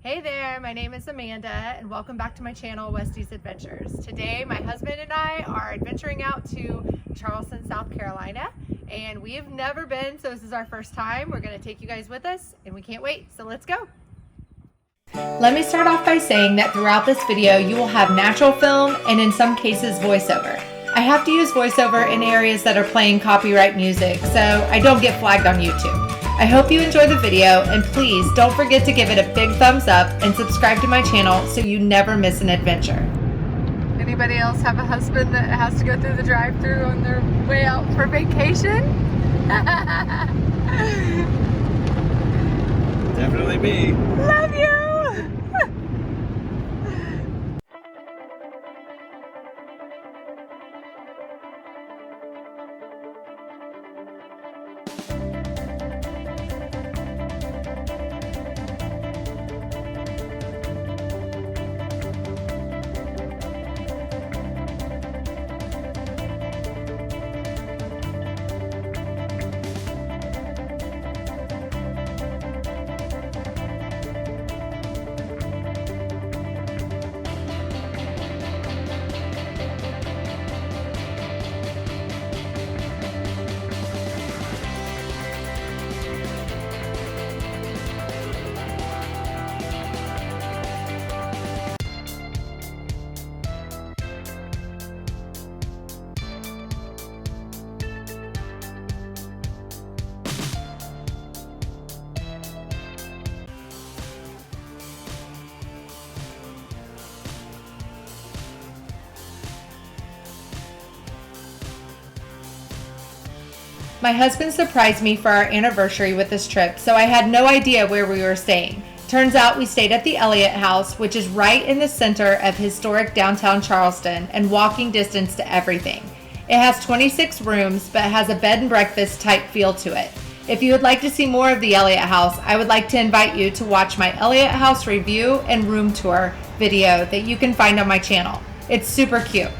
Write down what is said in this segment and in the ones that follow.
Hey there, my name is Amanda and welcome back to my channel, Westie's Adventures. Today my husband and I are adventuring out to Charleston, South Carolina, and we have never been, so this is our first time. We're going to take you guys with us and we can't wait, so let's go. Let me start off by saying that throughout this video you will have natural film and in some cases voiceover. I have to use voiceover in areas that are playing copyright music so I don't get flagged on YouTube. I hope you enjoy the video and please don't forget to give it a big thumbs up and subscribe to my channel so you never miss an adventure. Anybody else have a husband that has to go through the drive-thru on their way out for vacation? Definitely me. Love you! My husband surprised me for our anniversary with this trip, so I had no idea where we were staying. Turns out we stayed at the Elliott House, which is right in the center of historic downtown Charleston and walking distance to everything. It has 26 rooms, but has a bed and breakfast type feel to it. If you would like to see more of the Elliott House, I would like to invite you to watch my Elliott House review and room tour video that you can find on my channel. It's super cute.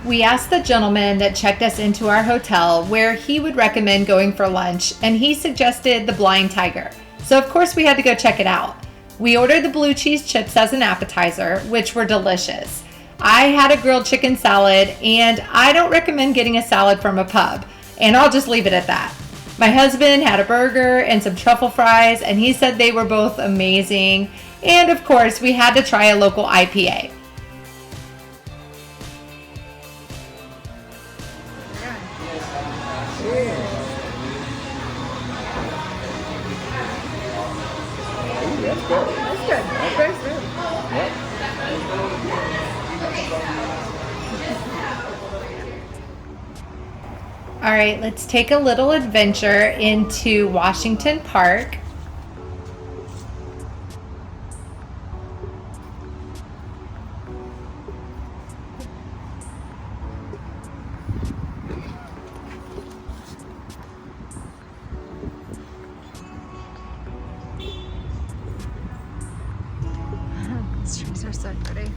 We asked the gentleman that checked us into our hotel where he would recommend going for lunch, and he suggested the Blind Tiger. So of course we had to go check it out. We ordered the blue cheese chips as an appetizer, which were delicious. I had a grilled chicken salad, and I don't recommend getting a salad from a pub, and I'll just leave it at that. My husband had a burger and some truffle fries, and he said they were both amazing. And of course we had to try a local IPA. That's good. That's good. That's very smooth. Yep. All right, let's take a little adventure into Washington Park. These trees are so pretty.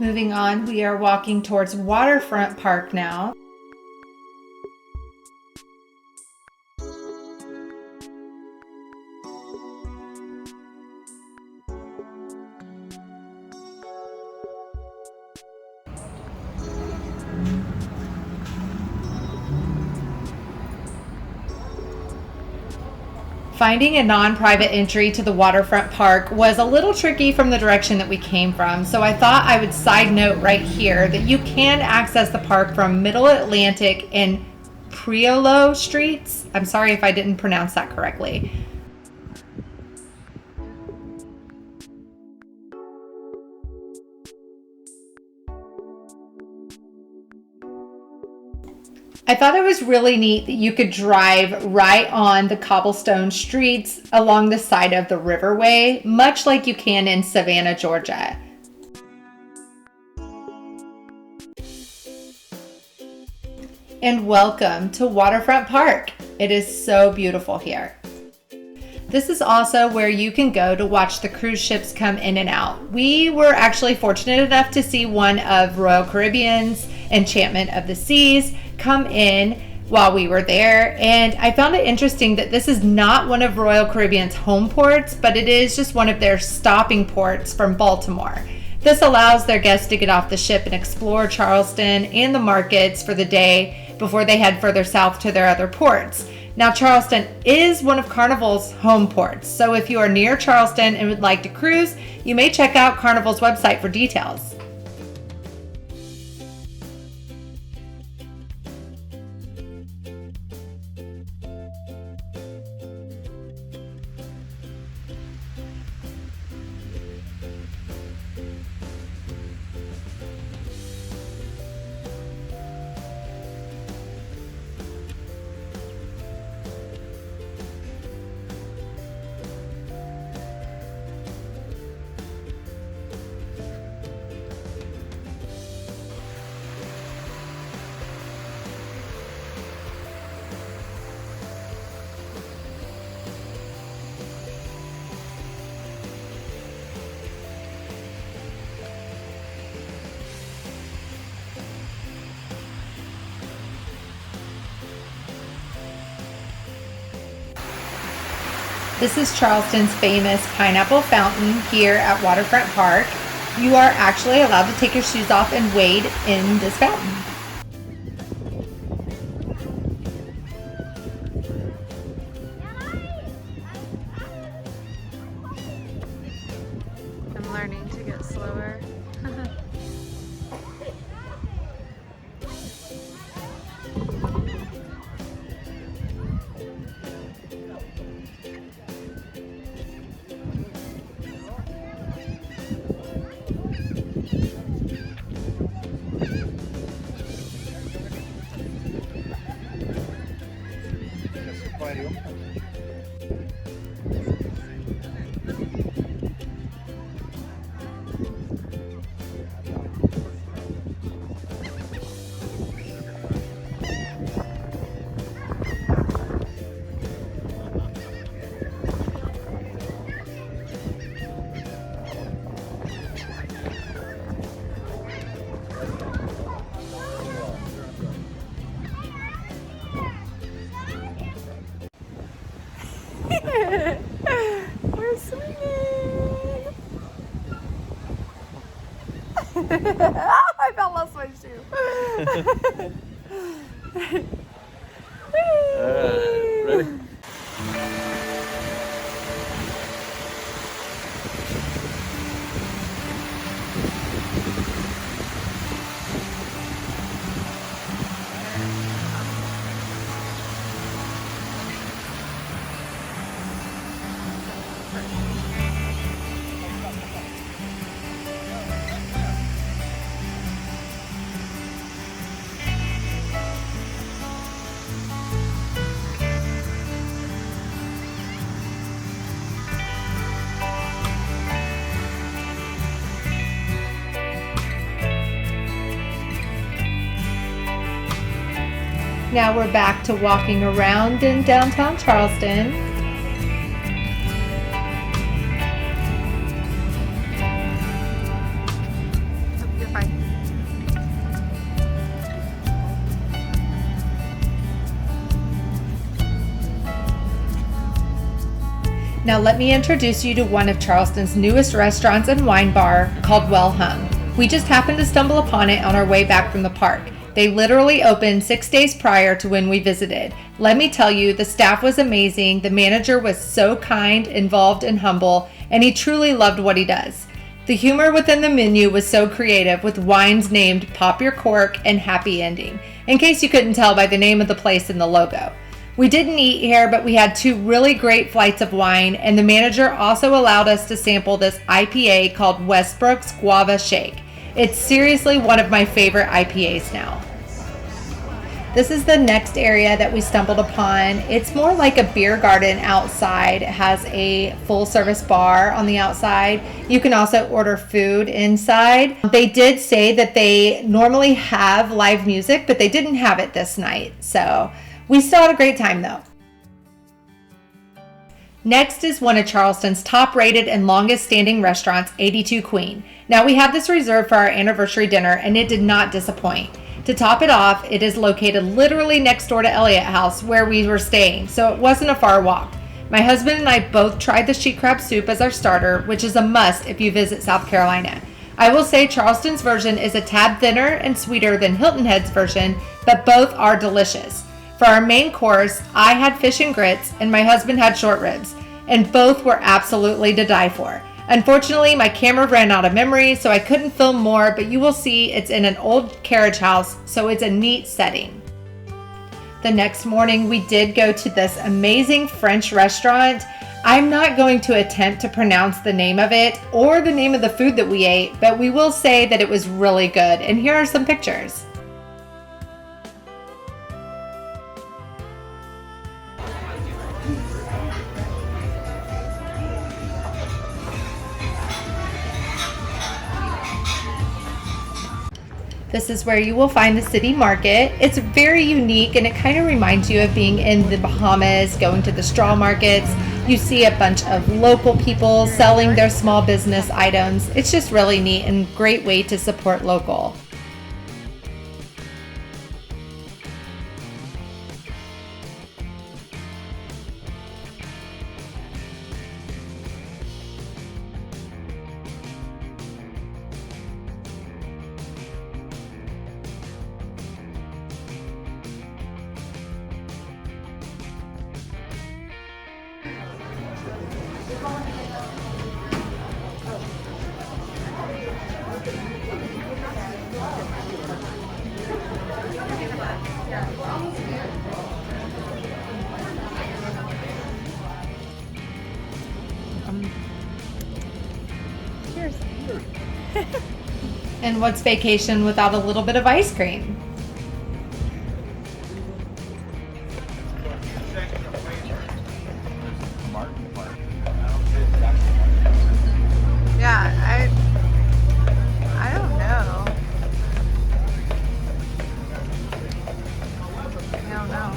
Moving on, we are walking towards Waterfront Park now. Finding a non-private entry to the Waterfront Park was a little tricky from the direction that we came from, so I thought I would side note right here that you can access the park from Middle Atlantic and Priolo streets. I'm sorry if I didn't pronounce that correctly. I thought it was really neat that you could drive right on the cobblestone streets along the side of the riverway, much like you can in Savannah, Georgia. And welcome to Waterfront Park. It is so beautiful here. This is also where you can go to watch the cruise ships come in and out. We were actually fortunate enough to see one of Royal Caribbean's Enchantment of the Seas come in while we were there, and I found it interesting that this is not one of Royal Caribbean's home ports, but it is just one of their stopping ports from Baltimore. This allows their guests to get off the ship and explore Charleston and the markets for the day before they head further south to their other ports. Now, Charleston is one of Carnival's home ports, so if you are near Charleston and would like to cruise, you may check out Carnival's website for details. This is Charleston's famous pineapple fountain here at Waterfront Park. You are actually allowed to take your shoes off and wade in this fountain. I'm learning to get slower. We're swinging. I fell lost my shoe. Ready? Now we're back to walking around in downtown Charleston. You're fine. Now let me introduce you to one of Charleston's newest restaurants and wine bar called Well Hung. We just happened to stumble upon it on our way back from the park. They literally opened 6 days prior to when we visited. Let me tell you, the staff was amazing. The manager was so kind, involved, and humble, and he truly loved what he does. The humor within the menu was so creative, with wines named Pop Your Cork and Happy Ending, in case you couldn't tell by the name of the place and the logo. We didn't eat here, but we had 2 really great flights of wine, and the manager also allowed us to sample this IPA called Westbrook's Guava Shake. It's seriously one of my favorite IPAs now. This is the next area that we stumbled upon. It's more like a beer garden outside. It has a full service bar on the outside. You can also order food inside. They did say that they normally have live music, but they didn't have it this night. So we still had a great time though. Next is one of Charleston's top rated and longest standing restaurants, 82 Queen. Now we had this reserved for our anniversary dinner and it did not disappoint. To top it off, it is located literally next door to Elliott House where we were staying, so it wasn't a far walk. My husband and I both tried the sheet crab soup as our starter, which is a must if you visit South Carolina. I will say Charleston's version is a tad thinner and sweeter than Hilton Head's version, but both are delicious. For our main course, I had fish and grits and my husband had short ribs, and both were absolutely to die for. Unfortunately, my camera ran out of memory, so I couldn't film more, but you will see it's in an old carriage house, so it's a neat setting. The next morning, we did go to this amazing French restaurant. I'm not going to attempt to pronounce the name of it or the name of the food that we ate, but we will say that it was really good, and here are some pictures. This is where you will find the city market. It's very unique and it kind of reminds you of being in the Bahamas, going to the straw markets. You see a bunch of local people selling their small business items. It's just really neat and great way to support local. Cheers. And what's vacation without a little bit of ice cream? Yeah, I don't know. I don't know.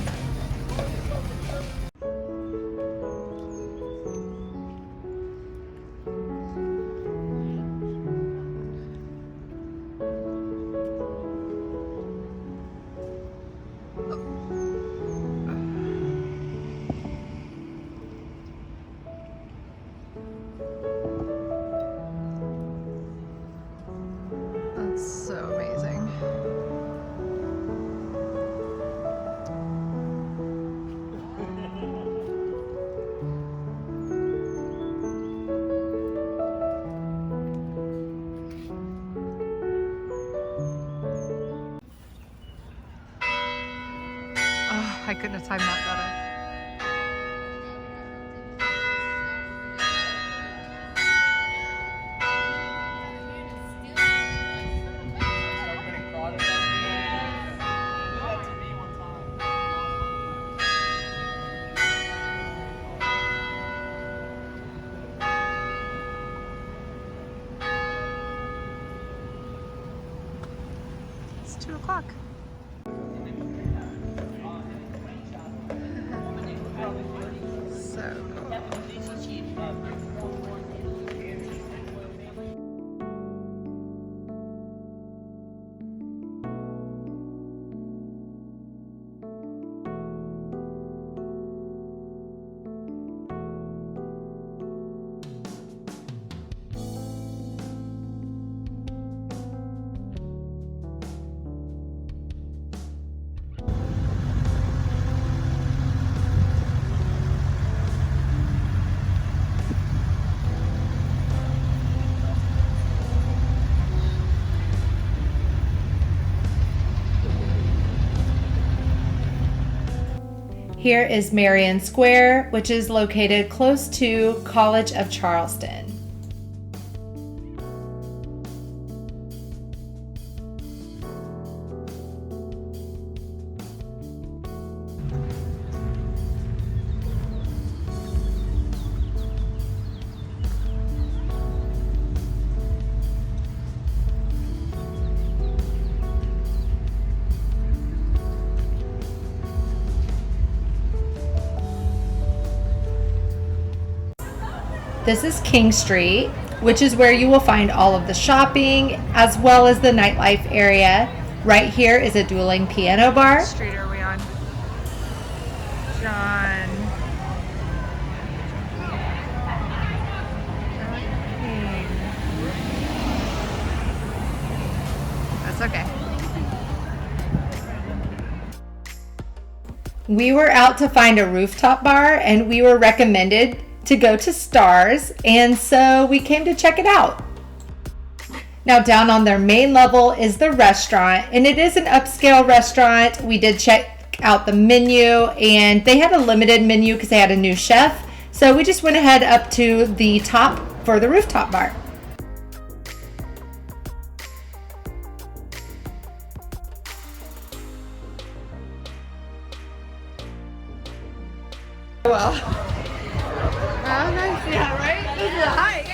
That's so amazing. Oh, I couldn't have timed that better. It's 2 o'clock. So cool. Here is Marion Square, which is located close to College of Charleston. This is King Street, which is where you will find all of the shopping as well as the nightlife area. Right here is a dueling piano bar. What street are we on? John. King. That's okay. We were out to find a rooftop bar and we were recommended to go to Stars, and so we came to check it out. Now down on their main level is the restaurant, and it is an upscale restaurant. We did check out the menu and they had a limited menu because they had a new chef. So we just went ahead up to the top for the rooftop bar. Well. Oh, nice. Yeah, right? This is a hike.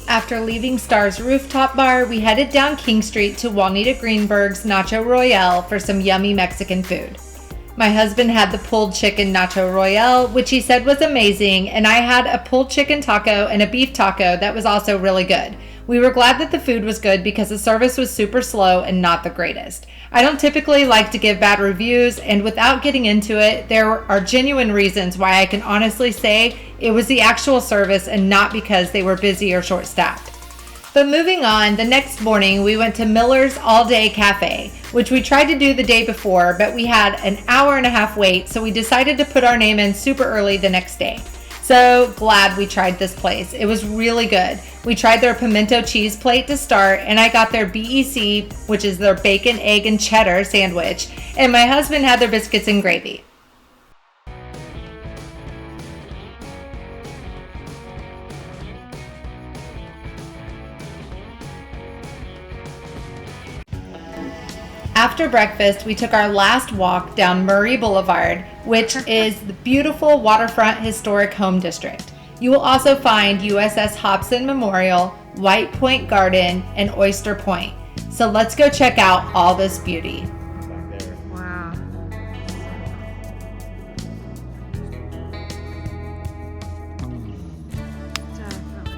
After leaving Star's Rooftop Bar, we headed down King Street to Juanita Greenberg's Nacho Royale for some yummy Mexican food. My husband had the pulled chicken Nacho Royale, which he said was amazing, and I had a pulled chicken taco and a beef taco that was also really good. We were glad that the food was good because the service was super slow and not the greatest. I don't typically like to give bad reviews, and without getting into it, there are genuine reasons why I can honestly say it was the actual service and not because they were busy or short-staffed. But moving on, the next morning we went to Miller's All Day Cafe, which we tried to do the day before, but we had an hour-and-a-half wait, so we decided to put our name in super early the next day. So glad we tried this place. It was really good. We tried their pimento cheese plate to start, and I got their BEC, which is their bacon, egg, and cheddar sandwich, and my husband had their biscuits and gravy. After breakfast, we took our last walk down Murray Boulevard, which is the beautiful Waterfront Historic Home District. You will also find USS Hobson Memorial, White Point Garden, and Oyster Point. So let's go check out all this beauty. Wow. Definitely.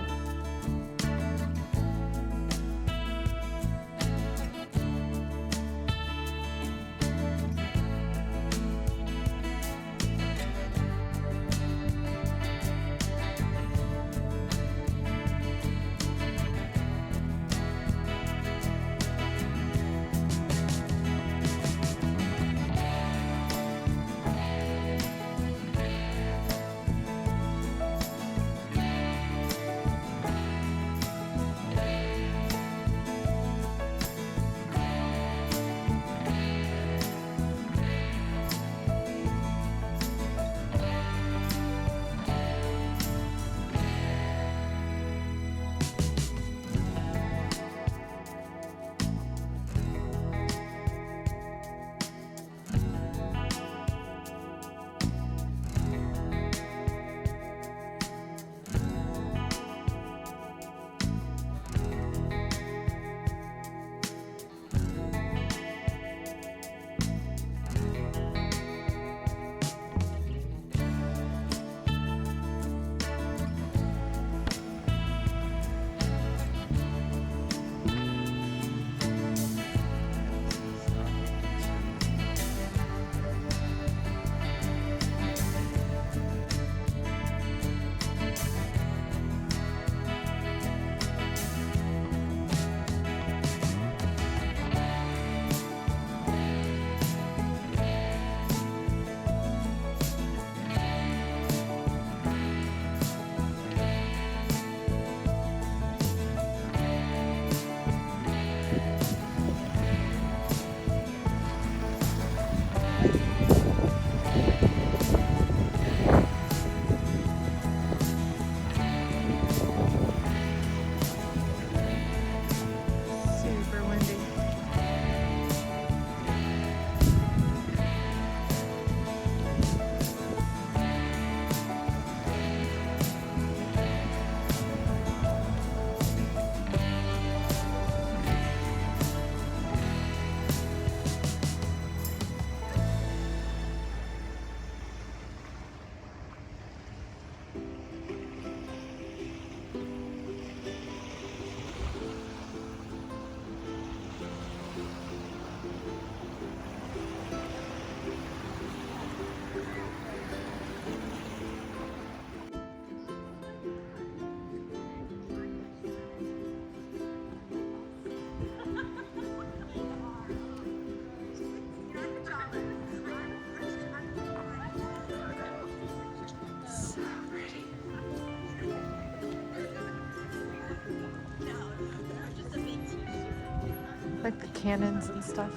Like the cannons and stuff.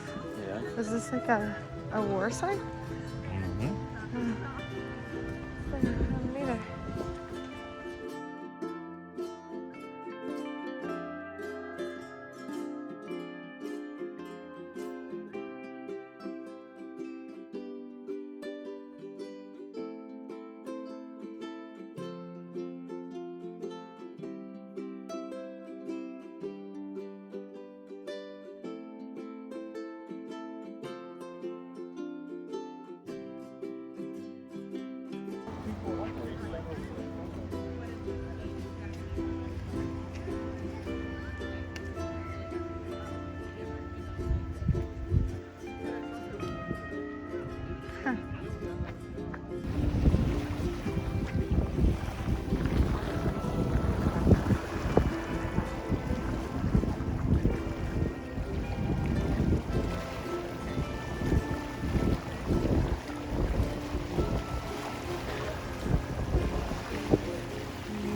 Yeah. Is this like a war sign? Mm-hmm. I don't either.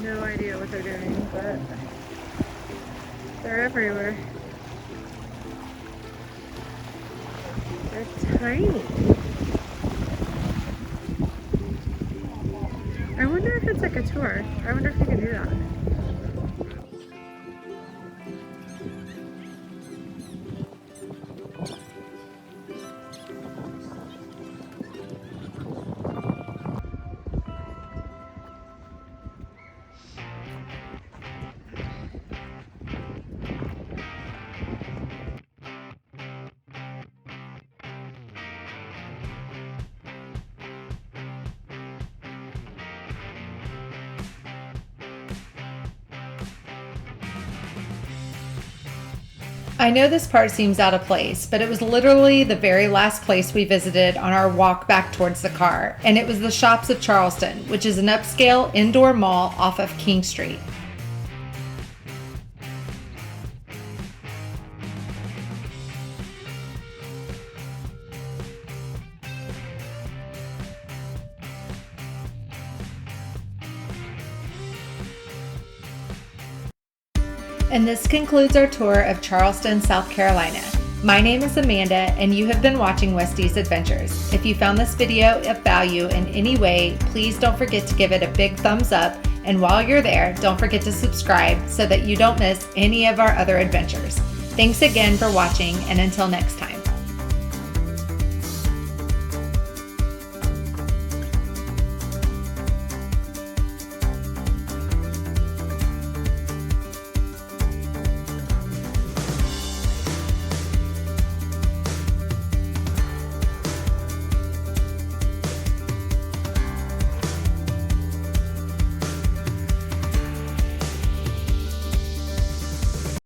No idea what they're doing, but they're everywhere. They're tiny. I wonder if it's like a tour. I wonder if you can do that. I know this part seems out of place, but it was literally the very last place we visited on our walk back towards the car, and it was the Shops of Charleston, which is an upscale indoor mall off of King Street. And this concludes our tour of Charleston, South Carolina. My name is Amanda, and you have been watching Westy's Adventures. If you found this video of value in any way, please don't forget to give it a big thumbs up. And while you're there, don't forget to subscribe so that you don't miss any of our other adventures. Thanks again for watching, and until next time.